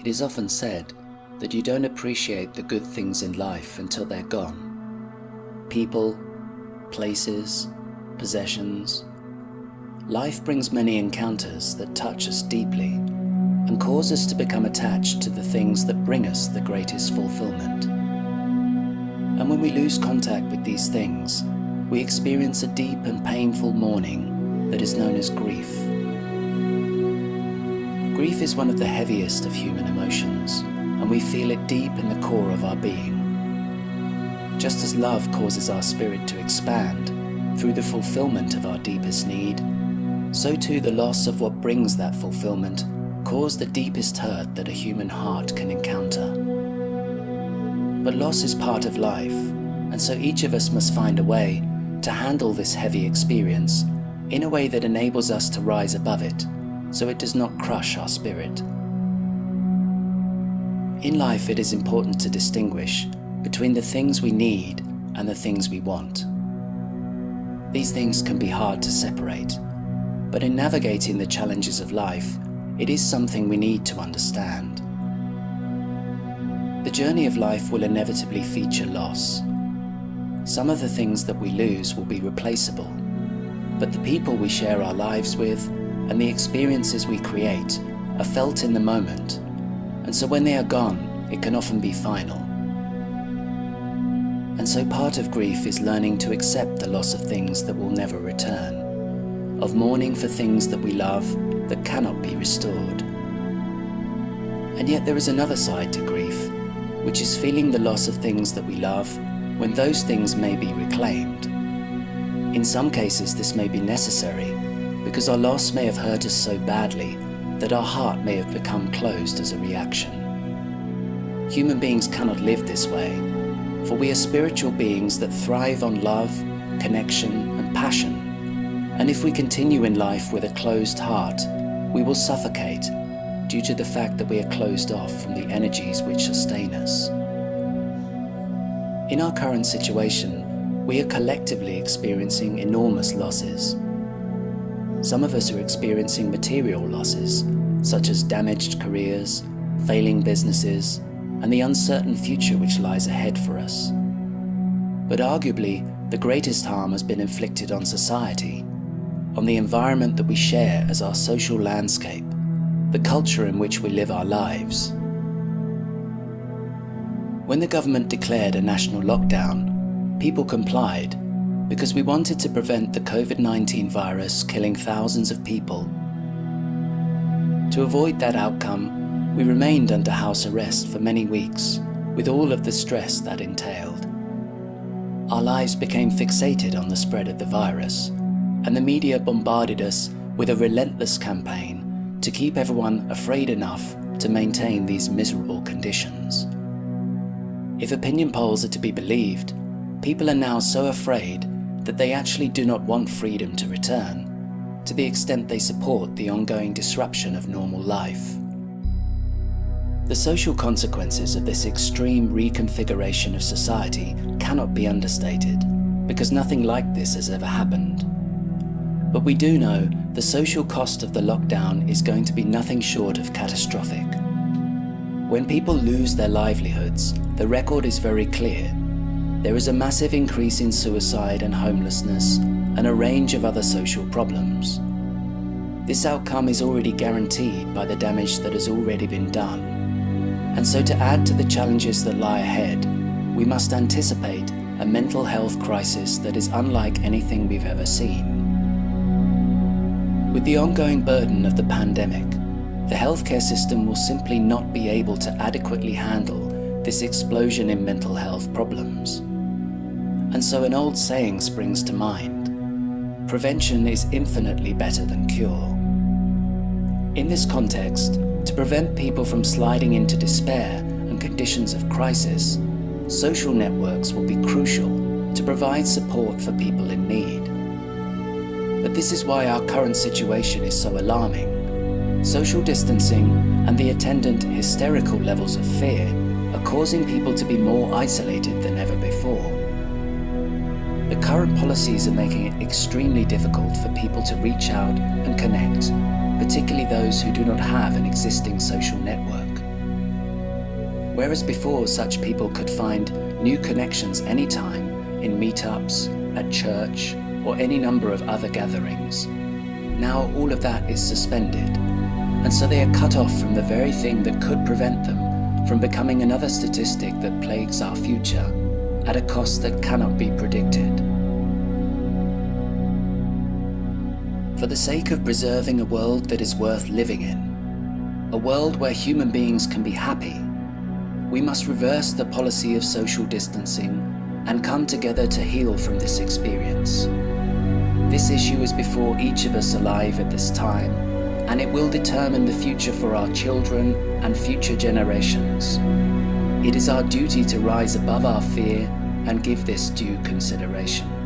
It is often said that you don't appreciate the good things in life until they're gone. People, places, possessions. Life brings many encounters that touch us deeply and cause us to become attached to the things that bring us the greatest fulfillment. And when we lose contact with these things, we experience a deep and painful mourning that is known as grief. Grief is one of the heaviest of human emotions, and we feel it deep in the core of our being. Just as love causes our spirit to expand through the fulfillment of our deepest need, so too the loss of what brings that fulfillment causes the deepest hurt that a human heart can encounter. But loss is part of life, and so each of us must find a way to handle this heavy experience in a way that enables us to rise above it, so it does not crush our spirit. In life, it is important to distinguish between the things we need and the things we want. These things can be hard to separate, but in navigating the challenges of life, it is something we need to understand. The journey of life will inevitably feature loss. Some of the things that we lose will be replaceable, but the people we share our lives with and the experiences we create are felt in the moment, and so when they are gone, it can often be final. And so part of grief is learning to accept the loss of things that will never return, of mourning for things that we love that cannot be restored. And yet there is another side to grief, which is feeling the loss of things that we love when those things may be reclaimed. In some cases, this may be necessary because our loss may have hurt us so badly that our heart may have become closed as a reaction. Human beings cannot live this way, for we are spiritual beings that thrive on love, connection, and passion. And if we continue in life with a closed heart, we will suffocate due to the fact that we are closed off from the energies which sustain us. In our current situation, we are collectively experiencing enormous losses. Some of us are experiencing material losses, such as damaged careers, failing businesses, and the uncertain future which lies ahead for us. But arguably, the greatest harm has been inflicted on society, on the environment that we share as our social landscape, the culture in which we live our lives. When the government declared a national lockdown, people complied because we wanted to prevent the COVID-19 virus killing thousands of people. To avoid that outcome, we remained under house arrest for many weeks, with all of the stress that entailed. Our lives became fixated on the spread of the virus, and the media bombarded us with a relentless campaign to keep everyone afraid enough to maintain these miserable conditions. If opinion polls are to be believed, people are now so afraid that they actually do not want freedom to return, to the extent they support the ongoing disruption of normal life. The social consequences of this extreme reconfiguration of society cannot be understated, because nothing like this has ever happened. But we do know the social cost of the lockdown is going to be nothing short of catastrophic. When people lose their livelihoods, the record is very clear. There is a massive increase in suicide and homelessness, and a range of other social problems. This outcome is already guaranteed by the damage that has already been done. And so to add to the challenges that lie ahead, we must anticipate a mental health crisis that is unlike anything we've ever seen. With the ongoing burden of the pandemic, the healthcare system will simply not be able to adequately handle this explosion in mental health problems. And so an old saying springs to mind: prevention is infinitely better than cure. In this context, to prevent people from sliding into despair and conditions of crisis, social networks will be crucial to provide support for people in need. But this is why our current situation is so alarming. Social distancing and the attendant hysterical levels of fear are causing people to be more isolated than ever before. The current policies are making it extremely difficult for people to reach out and connect, particularly those who do not have an existing social network. Whereas before such people could find new connections anytime in meetups, at church, or any number of other gatherings, now all of that is suspended, and so they are cut off from the very thing that could prevent them from becoming another statistic that plagues our future at a cost that cannot be predicted. For the sake of preserving a world that is worth living in, a world where human beings can be happy, we must reverse the policy of social distancing and come together to heal from this experience. This issue is before each of us alive at this time, and it will determine the future for our children and future generations. It is our duty to rise above our fear and give this due consideration.